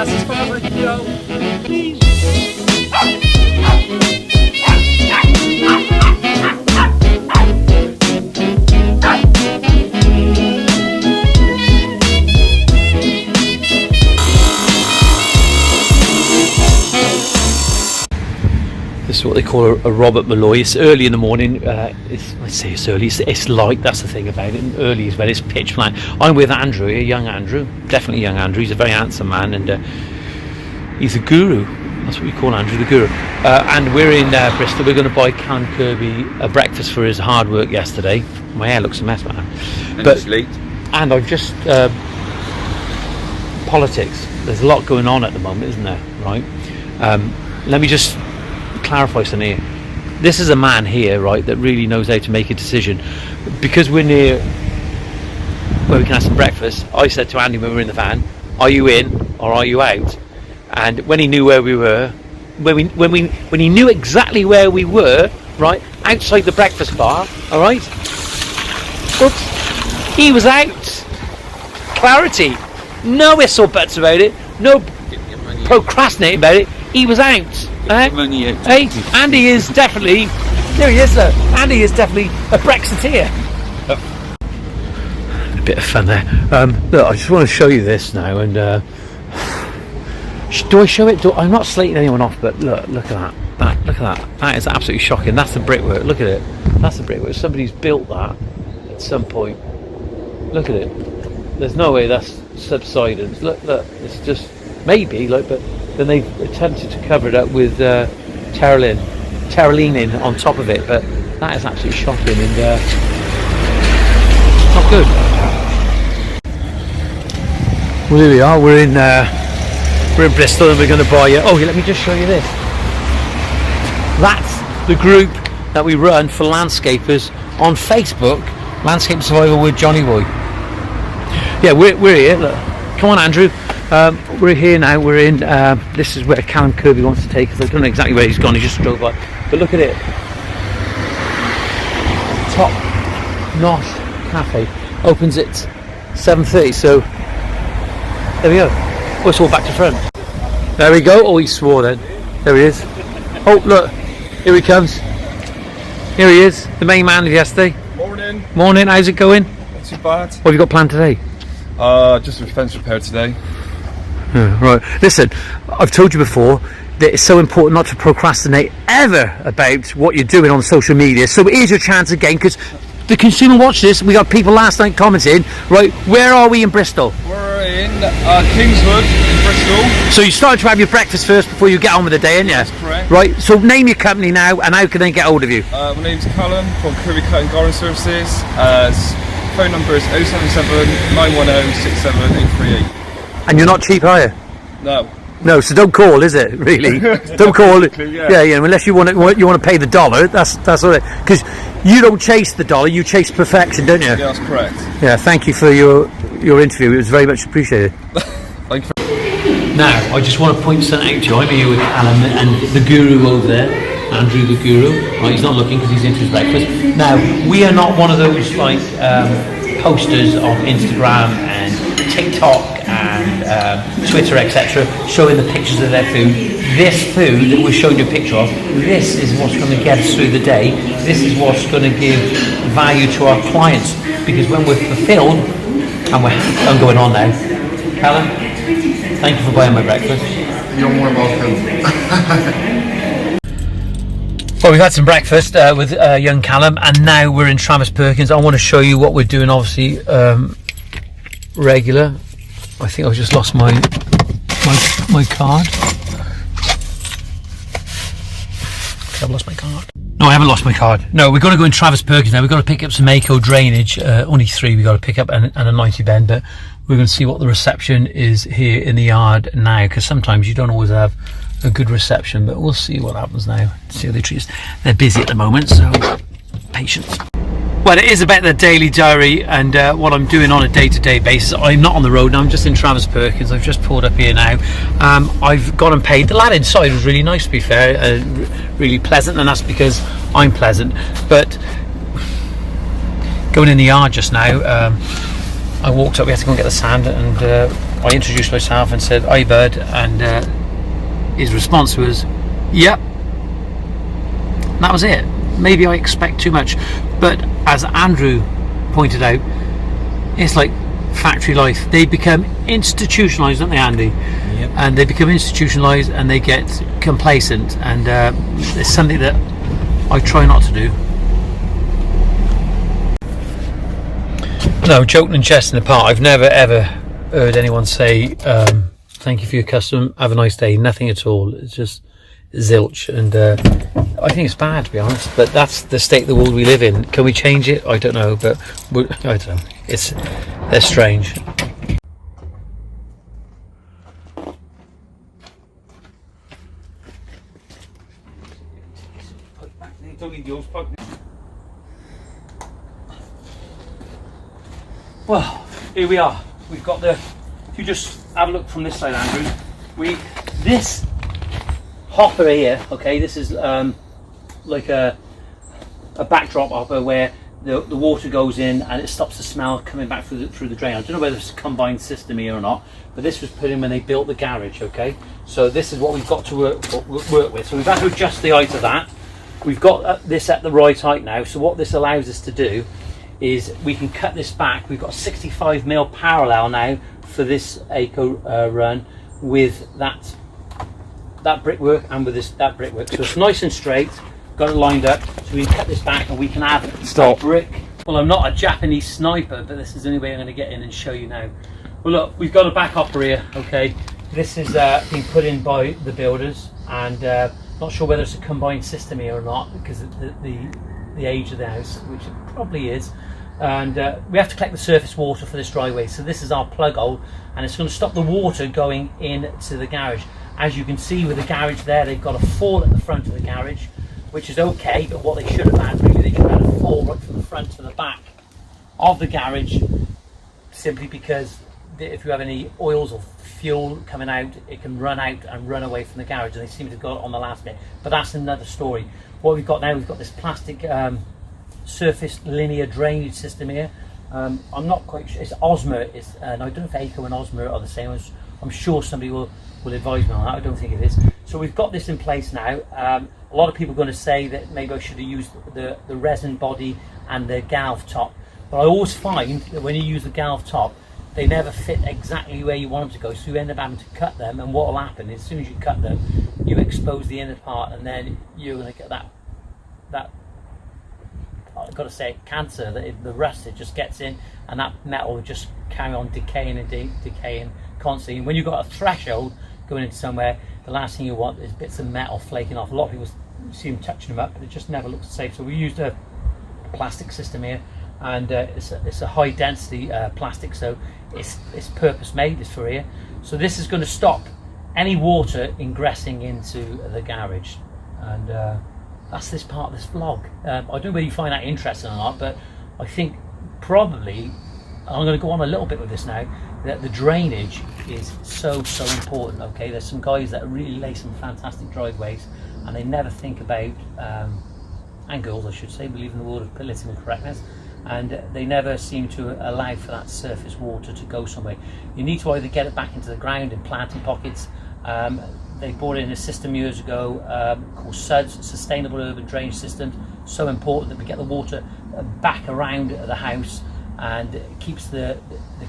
That's as far as I can go. Please. This is what they call a Robert Malloy. It's early in the morning. I say it's early. It's light. That's the thing about it. And early is when it's pitch black. I'm with Andrew here, young Andrew. Definitely young Andrew. He's a very handsome man, and he's a guru. That's what we call Andrew, the guru. And we're in Bristol. We're going to buy Callum Kirby a breakfast for his hard work yesterday. My hair looks a mess, man. And I've just politics. There's a lot going on at the moment, isn't there? Right. Let me just clarify something here. This is a man here, right, that really knows how to make a decision. Because we're near where we can have some breakfast, I said to Andy when we were in the van, are you in or are you out? And when he knew where we were, when he knew exactly where we were, right, outside the breakfast bar, all right, oops, he was out. Clarity. No ifs or buts about it. No procrastinating about it. He was out. Hey, Andy is definitely, there he is, sir. Andy is definitely a Brexiteer. A bit of fun there. Look, I just want to show you this now, and do I show it? I'm not slating anyone off, but look at that. Look at that. That is absolutely shocking. That's the brickwork. Look at it. That's the brickwork. Somebody's built that at some point. Look at it. There's no way that's subsidence. Look. It's just maybe but then they've attempted to cover it up with terraline on top of it, but that is absolutely shocking and not good. Well, here we are. We're in Bristol, and we're going to buy. Let me just show you this. That's the group that we run for landscapers on Facebook. Landscape Survival with Johnyboy. Yeah, we're here. Look. Come on, Andrew. We're here now. We're in. This is where Callum Kirby wants to take us. I don't know exactly where he's gone. He just drove by. But look at it. Top notch cafe opens at 7:30. So there we go. Let's walk back to front. There we go. Oh, he swore then. There he is. Oh, look. Here he comes. Here he is. The main man of yesterday. Morning. Morning. How's it going? Not too bad. What have you got planned today? Just a fence repair today. Right. Listen, I've told you before that it's so important not to procrastinate ever about what you're doing on social media. So here's your chance again, because the consumer watched this. We got people last night commenting. Right, where are we in Bristol? We're in Kingswood in Bristol. So you started to have your breakfast first before you get on with the day, ain't you? That's correct. Right. So name your company now, and how can they get hold of you? My name's Callum from Kirby Cut and Garden Services. Phone number is 077 910 67838. And you're not cheap, are you? No, so don't call, is it? Really? Don't call. Yeah. Unless you want to pay the dollar. That's all it. Because you don't chase the dollar, you chase perfection, don't you? Yeah, that's correct. Yeah. Thank you for your interview. It was very much appreciated. Thank you. Now, I just want to point something out to you. I'm here with Alan and the guru over there, Andrew the guru. Right, he's not looking because he's into his breakfast. Now, we are not one of those posters on Instagram and TikTok and Twitter, etc., showing the pictures of their food. This food that we're showing you a picture of, this is what's going to get us through the day. This is what's going to give value to our clients, because when we're fulfilled, and I'm going on now, Callum, thank you for buying my breakfast. You're more welcome. Well, we've had some breakfast with young Callum, and now we're in Travis Perkins. I want to show you what we're doing, obviously, regular. I think I've just lost my card. I've lost my card. No, I haven't lost my card. No, we've got to go in Travis Perkins now. We've got to pick up some Eco drainage. Only 3 we've got to pick up, and a 90 bend, but we're going to see what the reception is here in the yard now, because sometimes you don't always have a good reception, but we'll see what happens now. See how they treat us. They're busy at the moment, so patience. Well, it is about the daily diary and what I'm doing on a day-to-day basis. I'm not on the road now, I'm just in Travis Perkins. I've just pulled up here now. I've gone and paid. The lad inside was really nice, to be fair, really pleasant, and that's because I'm pleasant. But going in the yard just now, I walked up, we had to go and get the sand, and I introduced myself and said, "Hi bud," and his response was, "Yep." And that was it. Maybe I expect too much, but as Andrew pointed out, it's like factory life. They become institutionalized, don't they, Andy? Yep. And they become institutionalized and they get complacent, and it's something that I try not to do. No, joking and jesting apart, I've never ever heard anyone say thank you for your custom, have a nice day. Nothing at all. It's just zilch, and I think it's bad, to be honest, but that's the state of the world we live in. Can we change it? I don't know, but I don't know. They're strange. Well, here we are. We've got the. If you just have a look from this side, Andrew, this hopper here. Okay, this is like a backdrop hopper where the water goes in and it stops the smell coming back through the drain. I don't know whether it's a combined system here or not, but this was put in when they built the garage. Okay, so this is what we've got to work with. So we've had to adjust the height of that. We've got this at the right height now. So what this allows us to do is we can cut this back. We've got 65mm parallel now for this Eco run with that brickwork and with that brickwork. So it's nice and straight, got it lined up, so we can cut this back and we can have a brick. Well, I'm not a Japanese sniper, but this is the only way I'm going to get in and show you now. Well, look, we've got a back hopper here, okay. This is being put in by the builders, and not sure whether it's a combined system here or not because of the age of the house, which it probably is. And we have to collect the surface water for this driveway, so this is our plug hole, and it's going to stop the water going into the garage. As you can see with the garage there, they've got a fall at the front of the garage, which is okay, but what they should have had, really, they should have had a fall right from the front to the back of the garage, simply because if you have any oils or fuel coming out, it can run out and run away from the garage, and they seem to have got it on the last bit, but that's another story. What we've got now, we've got this plastic surface linear drainage system here. I'm not quite sure, it's Osmer, and I don't know if Eco and Osmer are the same. I'm sure somebody will advise me on that. I don't think it is. So we've got this in place now. A lot of people are going to say that maybe I should have used the resin body and the galv top, but I always find that when you use the galv top, they never fit exactly where you want them to go, so you end up having to cut them, and what will happen is as soon as you cut them, you expose the inner part, and then you're going to get that I've got to say, cancer, the rust, it just gets in, and that metal will just carry on decaying and decaying constantly. And when you've got a threshold going into somewhere, the last thing you want is bits of metal flaking off. A lot of people see them touching them up, but it just never looks safe. So we used a plastic system here, and it's a high density plastic, so it's purpose made. It's for here. So this is going to stop any water ingressing into the garage, and that's this part of this vlog. I don't know whether you find that interesting or not, but I think probably, I'm going to go on a little bit with this now, that the drainage is so important. Okay, there's some guys that really lay some fantastic driveways, and they never think about, and girls I should say, believe in the word of political correctness, and they never seem to allow for that surface water to go somewhere. You need to either get it back into the ground in planting pockets. They brought in a system years ago called SUDS, Sustainable Urban Drainage Systems. So important that we get the water back around the house, and it keeps the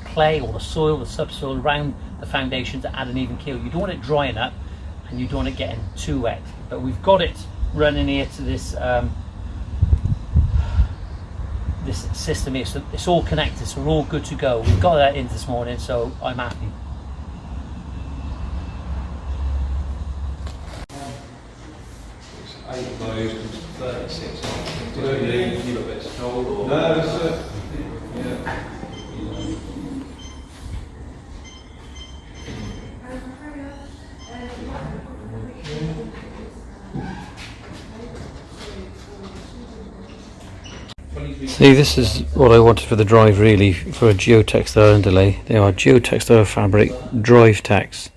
clay or the soil, the subsoil around the foundation to add an even keel. You don't want it drying up, and you don't want it getting too wet. But we've got it running here to this this system here, so it's all connected, so we're all good to go. We've got that in this morning, so I'm happy. See, this is what I wanted for the drive, really, for a geotextile underlay. They are geotextile fabric drive tacks,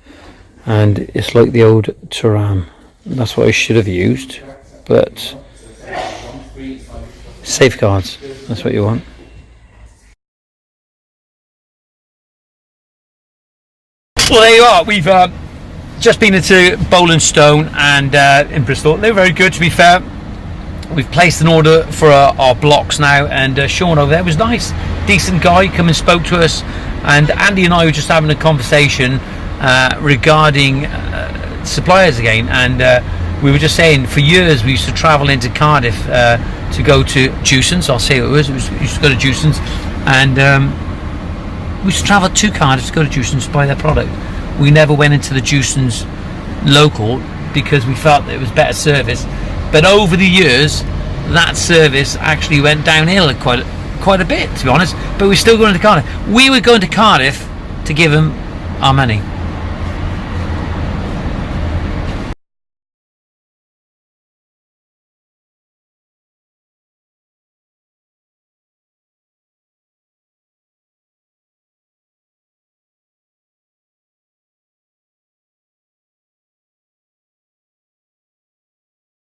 and it's like the old Turan. That's what I should have used, but safeguards, that's what you want. Well, there you are. We've just been into Bowl and Stone and in Bristol. They were very good, to be fair. We've placed an order for our blocks now, and Sean over there was nice, decent guy, come and spoke to us, and Andy and I were just having a conversation regarding suppliers again, and we were just saying for years we used to travel into Cardiff to go to Jewson's. I'll say what it was. We used to go to Jewson's, and we used to travel to Cardiff to go to Jewson's to buy their product. We never went into the Jewson's local because we felt that it was better service. But over the years, that service actually went downhill quite a bit, to be honest. But we're still going to Cardiff. We were going to Cardiff to give them our money.